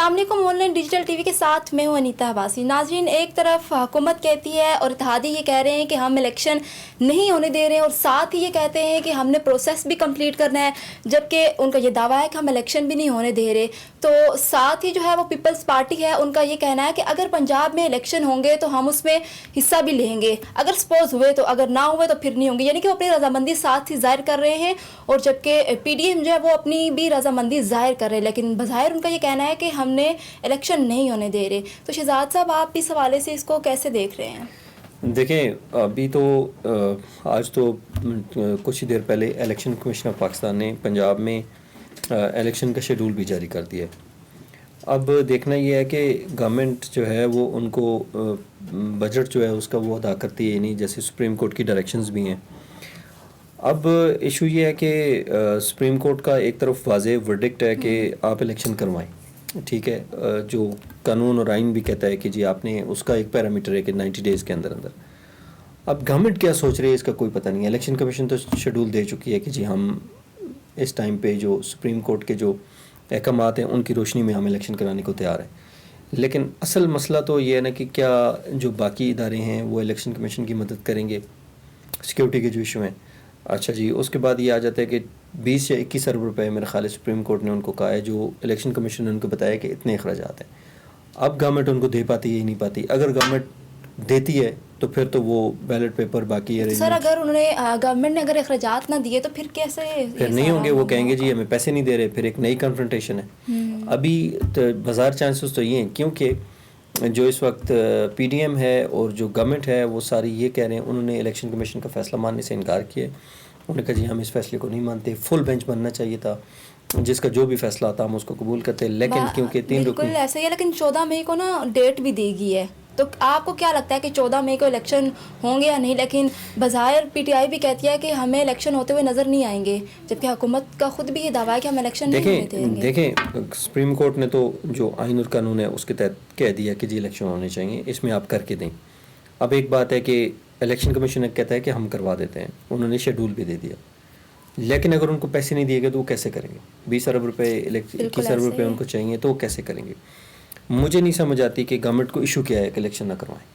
السلام علیکم، on line digital T V کے ساتھ میں ہوں انیتا عباسی۔ ناظرین، ایک طرف حکومت کہتی ہے اور اتحادی یہ کہہ رہے ہیں کہ ہم الیکشن نہیں ہونے دے رہے ہیں، اور ساتھ ہی یہ کہتے ہیں کہ ہم نے پروسیس بھی کمپلیٹ کرنا ہے، جبکہ ان کا یہ دعویٰ ہے کہ ہم الیکشن بھی نہیں ہونے دے رہے۔ تو ساتھ ہی جو ہے وہ پیپلز پارٹی ہے، ان کا یہ کہنا ہے کہ اگر پنجاب میں الیکشن ہوں گے تو ہم اس میں حصہ بھی لیں گے، اگر سپوز ہوئے تو، اگر نہ ہوئے تو پھر نہیں ہوں گے، یعنی کہ وہ اپنی رضامندی ساتھ ہی ظاہر کر رہے ہیں، اور جبکہ پی ڈی ایم جو ہے وہ اپنی بھی رضامندی ظاہر کر رہے ہیں، لیکن بظاہر ان کا یہ کہنا ہے کہ ہم نے الیکشن نہیں ہونے دے رہے۔ تو شہزاد صاحب، آپ اس حوالے سے اس کو کیسے دیکھ رہے ہیں؟ دیکھیں، ابھی تو آج تو کچھ ہی دیر پہلے الیکشن کمیشن آف پاکستان نے پنجاب میں الیکشن کا شیڈول بھی جاری کر دیا ہے۔ اب دیکھنا یہ ہے کہ گورنمنٹ جو ہے وہ ان کو بجٹ جو ہے اس کا وہ ادا کرتی ہے نہیں، جیسے سپریم کورٹ کی ڈائریکشنز بھی ہیں۔ اب ایشو یہ ہے کہ سپریم کورٹ کا ایک طرف واضح ورڈکٹ ہے کہ آپ الیکشن کروائیں، ٹھیک ہے، جو قانون اور آئین بھی کہتا ہے کہ جی آپ نے اس کا ایک پیرامیٹر ہے کہ 90 ڈیز کے اندر اندر۔ اب گورنمنٹ کیا سوچ رہی ہے اس کا کوئی پتہ نہیں ہے۔ الیکشن کمیشن تو شیڈول دے چکی ہے کہ جی ہم اس ٹائم پہ جو سپریم کورٹ کے جو احکامات ہیں ان کی روشنی میں ہم الیکشن کرانے کو تیار ہیں، لیکن اصل مسئلہ تو یہ ہے نا کہ کیا جو باقی ادارے ہیں وہ الیکشن کمیشن کی مدد کریں گے، سیکیورٹی کے جو ایشو ہیں۔ اچھا جی، اس کے بعد یہ آ جاتا ہے کہ 20 یا 21 ارب روپے میرے خیال ہے سپریم کورٹ نے ان کو کہا ہے، جو الیکشن کمیشن نے ان کو بتایا کہ اتنے اخراجات ہیں۔ اب گورنمنٹ ان کو دے پاتی ہے یا نہیں پاتی۔ اگر گورنمنٹ دیتی ہے تو پھر تو وہ بیلٹ پیپر باقی سر، اگر انہوں نے گورنمنٹ نے اگر اخراجات نہ دیے تو پھر کیسے؟ پھر نہیں ہوں گے، وہ کہیں گے جی ہمیں پیسے نہیں دے رہے، پھر ایک نئی کنفرنٹیشن ہے۔ ابھی بازار چانسز تو یہ ہیں، کیونکہ جو اس وقت پی ڈی ایم ہے اور جو گورنمنٹ ہے وہ ساری یہ کہہ رہے ہیں، انہوں نے الیکشن کمیشن کا فیصلہ ماننے سے انکار کیا ہے۔ انہوں نے کہا جی ہم اس فیصلے کو نہیں مانتے، فل بینچ بننا چاہیے تھا، جس کا جو بھی فیصلہ آتا ہم اس کو قبول کرتے، لیکن کیونکہ 3 رکن بالکل ایسا ہی ہے، لیکن 14 مئی کو نا ڈیٹ بھی دے گی ہے، تو آپ کو کیا لگتا ہے کہ 14 مئی کو الیکشن ہوں گے یا نہیں؟ لیکن بظاہر پی ٹی آئی بھی کہتی ہے کہ ہمیں الیکشن ہوتے ہوئے نظر نہیں آئیں گے، جبکہ حکومت کا خود بھی یہ دعویٰ ہے کہ ہم الیکشن نہیں ہونے دیں گے۔ دیکھیں، سپریم کورٹ نے تو جو آئین اور قانون ہے اس کے تحت کہہ دیا کہ جی الیکشن ہونے چاہیے، اس میں آپ کر کے دیں۔ اب ایک بات ہے کہ الیکشن کمیشن کہتا ہے کہ ہم کروا دیتے ہیں، انہوں نے شیڈول بھی دے دیا، لیکن اگر ان کو پیسے نہیں دیے گئے تو وہ کیسے کریں گے؟ 20 ارب روپے 21 ارب روپے ان کو چاہیے تو وہ کیسے کریں گے؟ مجھے نہیں سمجھ آتی کہ گورنمنٹ کو ایشو کیا ہے کہ الیکشن نہ کروائیں۔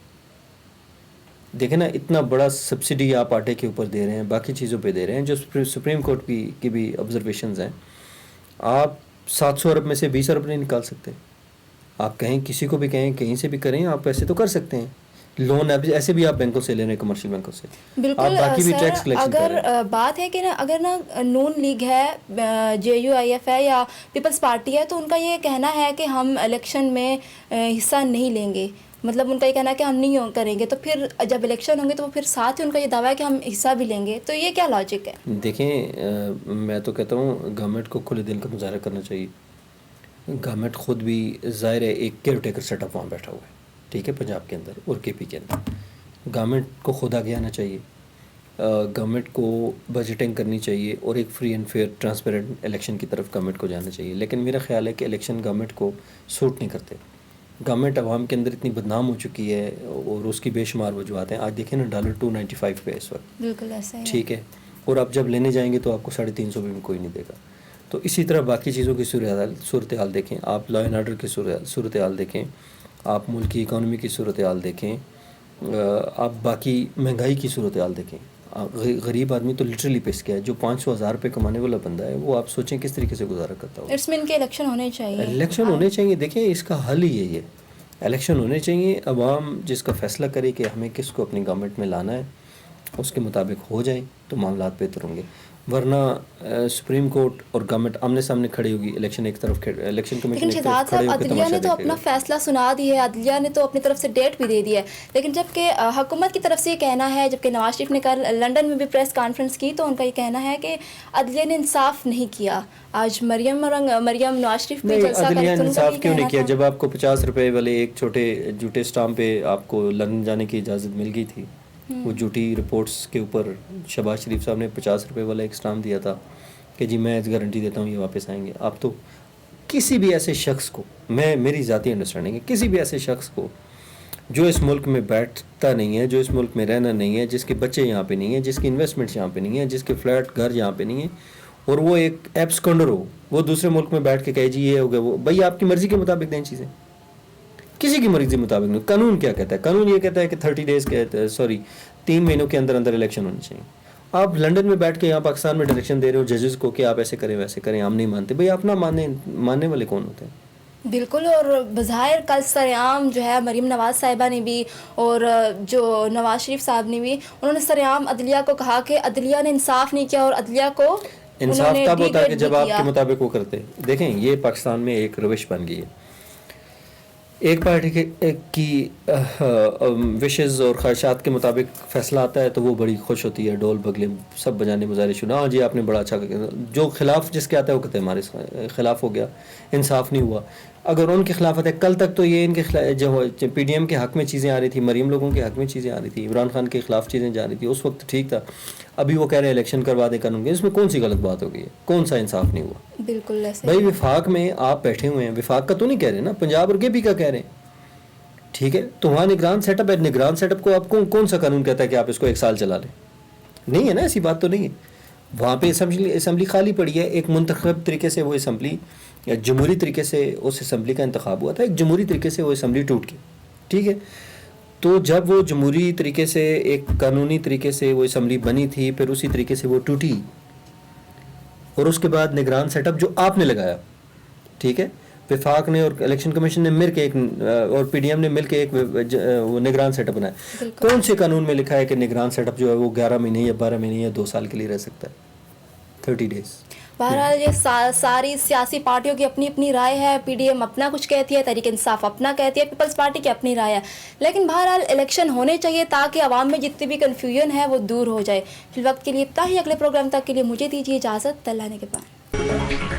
دیکھیں نا، اتنا بڑا سبسڈی آپ آٹے کے اوپر دے رہے ہیں، باقی چیزوں پہ دے رہے ہیں، جو سپریم کورٹ کی بھی آبزرویشنز ہیں۔ آپ 700 ارب میں سے 20 ارب نہیں نکال سکتے؟ آپ کہیں کسی کو بھی کہیں کہیں سے بھی کریں، آپ ایسے تو کر سکتے ہیں۔ لون ایسے بھی آپ بینکوں سے لے رہے ہیں، کمرشل بینکوں سے، بالکل سر۔ اگر بات ہے کہ نا، اگر نا نون لیگ ہے، جے یو آئی ایف ہے یا پیپلز پارٹی ہے، تو ان کا یہ کہنا ہے کہ ہم الیکشن میں حصہ نہیں لیں گے، مطلب ان کا یہ کہنا ہے کہ ہم نہیں کریں گے، تو پھر جب الیکشن ہوں گے تو وہ پھر ساتھ ہی ان کا یہ دعویٰ ہے کہ ہم حصہ بھی لیں گے، تو یہ کیا لاجک ہے؟ دیکھیں، میں تو کہتا ہوں گورنمنٹ کو کھلے دل کا مظاہرہ کرنا چاہیے۔ گورنمنٹ خود بھی ظاہر ہے ایک کیئر ٹیکر سیٹ اپ وہاں بیٹھا ہوا ہے، ٹھیک ہے، پنجاب کے اندر اور کے پی کے اندر۔ گورنمنٹ کو خود آگے آنا چاہیے، گورنمنٹ کو بجٹنگ کرنی چاہیے، اور ایک free and fair transparent election کی طرف گورنمنٹ کو جانا چاہیے۔ لیکن میرا خیال ہے کہ الیکشن گورنمنٹ کو سوٹ نہیں کرتے۔ گورنمنٹ عوام کے اندر اتنی بدنام ہو چکی ہے، اور اس کی بے شمار وجوہات ہیں۔ آج دیکھیں نا، ڈالر 295 پہ اس وقت، بالکل ایسا ہی ہے، ٹھیک ہے، اور آپ جب لینے جائیں گے تو آپ کو 350 بھی کوئی نہیں دے گا۔ تو اسی طرح باقی چیزوں کی صورتحال دیکھیں، آپ لا اینڈ آرڈر کی صورتحال دیکھیں، آپ ملک کی اکانومی کی صورتحال دیکھیں، آپ باقی مہنگائی کی صورتحال دیکھیں۔ غریب آدمی تو لٹرلی پس گیا ہے، جو 500,000 روپے کمانے والا بندہ ہے، وہ آپ سوچیں کس طریقے سے گزارا کرتا ہوگا۔ اس میں ان کے الیکشن ہونے چاہیے، الیکشن ہونے چاہیے۔ دیکھیں، اس کا حل ہی یہی ہے، الیکشن ہونے چاہیے، عوام جس کا فیصلہ کرے کہ ہمیں کس کو اپنی گورنمنٹ میں لانا ہے، اس کے مطابق ہو جائیں تو معاملات بہتر ہوں گے۔ ورنہ سپریم کورٹ اور گورنمنٹ آمنے سامنے کھڑی ہوگی، الیکشن ایک طرف، الیکشن کمیشن ایک طرف کھڑے ہو کے عدلیہ نے تو اپنا فیصلہ سنا دی ہے، عدلیہ نے تو اپنی طرف سے ڈیٹ بھی دے دی ہے، لیکن جبکہ حکومت کی طرف سے یہ کہنا ہے، جبکہ نواز شریف نے کل لنڈن میں بھی پریس کانفرنس کی تو ان کا یہ کہنا ہے کہ عدلیہ نے انصاف نہیں کیا۔ آج مریم نواز شریف پہ جلسہ عدلیہ نے انصاف کیوں نہیں کیا؟ جب آپ کو 50 روپے والے ایک چھوٹے جھوٹے اسٹامپ پہ آپ کو لندن جانے کی اجازت مل گئی تھی، وہ جھوٹی رپورٹس کے اوپر شہباز شریف صاحب نے 50 روپے والا ایک اسٹامپ دیا تھا کہ جی میں گارنٹی دیتا ہوں یہ واپس آئیں گے۔ آپ تو کسی بھی ایسے شخص کو، میری ذاتی انڈرسٹینڈنگ ہے، کسی بھی ایسے شخص کو جو اس ملک میں بیٹھتا نہیں ہے، جو اس ملک میں رہنا نہیں ہے، جس کے بچے یہاں پہ نہیں ہیں، جس کی انویسٹمنٹس یہاں پہ نہیں ہیں، جس کے فلیٹ گھر یہاں پہ نہیں ہیں، اور وہ ایک ایبسکونڈر ہو, وہ دوسرے ملک میں بیٹھ کے کہے جی یہ ہو گیا وہ, بھائی آپ کی مرضی کے مطابق دیں چیزیں, کسی کی مرضی کے مطابق نہیں. قانون کیا کہتا ہے؟ قانون یہ کہتا ہے کہ 30 days کے 3 مہینوں کے اندر اندر الیکشن ہونی چاہیے. آپ لنڈن میں بیٹھ کے یہاں پاکستان میں ڈائریکشن دے رہے ہو ججز کو کہ آپ ایسے کریں ویسے کریں, ہم نہیں مانتے. بھائی آپ نہ ماننے والے کون ہوتے ہیں؟ بالکل. اور بظاہر کل سرعام جو ہے مریم نواز صاحبہ نے بھی اور جو نواز شریف صاحب نے بھی, انہوں نے سرعام عدلیہ کو کہا کہ عدلیہ نے انصاف نہیں کیا اور عدلیہ کو انصاف تب ہوتا ہے کہ جب آپ کے مطابق وہ کرتے. دیکھیں یہ پاکستان میں ایک روش بن گئی ہے, ایک پارٹی کی وشز اور خواہشات کے مطابق فیصلہ آتا ہے تو وہ بڑی خوش ہوتی ہے, ڈول بگلے سب بجانے مظاہرے شروع, ہاں جی آپ نے بڑا اچھا کیا. جو خلاف جس کے آتا ہے وہ کہتے ہیں ہمارے خلاف ہو گیا, انصاف نہیں ہوا. اگر ان کے خلاف آتا ہے, کل تک تو یہ ان کے جو پی ڈی ایم کے حق میں چیزیں آ رہی تھی, مریم لوگوں کے حق میں چیزیں آ رہی تھی, عمران خان کے خلاف چیزیں جا رہی تھی, اس وقت ٹھیک تھا. ابھی وہ کہہ رہے ہیں الیکشن کروا دیں قانون کے, اس میں کون سی غلط بات ہو گئی ہے؟ کون سا انصاف نہیں ہوا؟ بالکل ایسے بھائی وفاق میں آپ بیٹھے ہوئے ہیں, وفاق کا تو نہیں کہہ رہے نا, پنجاب اور کے پی کا کہہ رہے ہیں, ٹھیک ہے. تو وہاں نگران سیٹ اپ ہے, نگران سیٹ اپ کو آپ کون سا قانون کہتا ہے کہ آپ اس کو 1 سال چلا لیں؟ نہیں ہے نا, ایسی بات تو نہیں ہے. وہاں پہ اسمبلی خالی پڑی ہے, ایک منتخب طریقے سے وہ اسمبلی یا جمہوری طریقے سے اس اسمبلی کا انتخاب ہوا تھا, ایک جمہوری طریقے سے وہ اسمبلی ٹوٹ گئی, ٹھیک ہے. تو جب وہ جمہوری طریقے سے ایک قانونی طریقے سے وہ اسمبلی بنی تھی, پھر اسی طریقے سے وہ ٹوٹی, اور اس کے بعد نگران سیٹ اپ جو آپ نے لگایا, ٹھیک ہے, وفاق نے اور الیکشن کمیشن نے مل کے ایک اور پی ڈی ایم نے مل کے ایک وہ نگران سیٹ اپ بنایا. کون سے قانون میں لکھا ہے کہ نگران سیٹ اپ جو ہے وہ 11 مہینے یا 12 مہینے یا 2 سال کے لیے رہ سکتا ہے؟ 30 days. بہرحال یہ ساری سیاسی پارٹیوں کی اپنی اپنی رائے ہے. پی ڈی ایم اپنا کچھ کہتی ہے, تحریک انصاف اپنا کہتی ہے, پیپلز پارٹی کی اپنی رائے ہے. لیکن بہرحال الیکشن ہونے چاہیے تاکہ عوام میں جتنی بھی کنفیوژن ہے وہ دور ہو جائے. فی الوقت کے لیے اتنا ہی. اگلے پروگرام تک کے لیے مجھے دیجیے اجازت. اللہ نے کے بعد.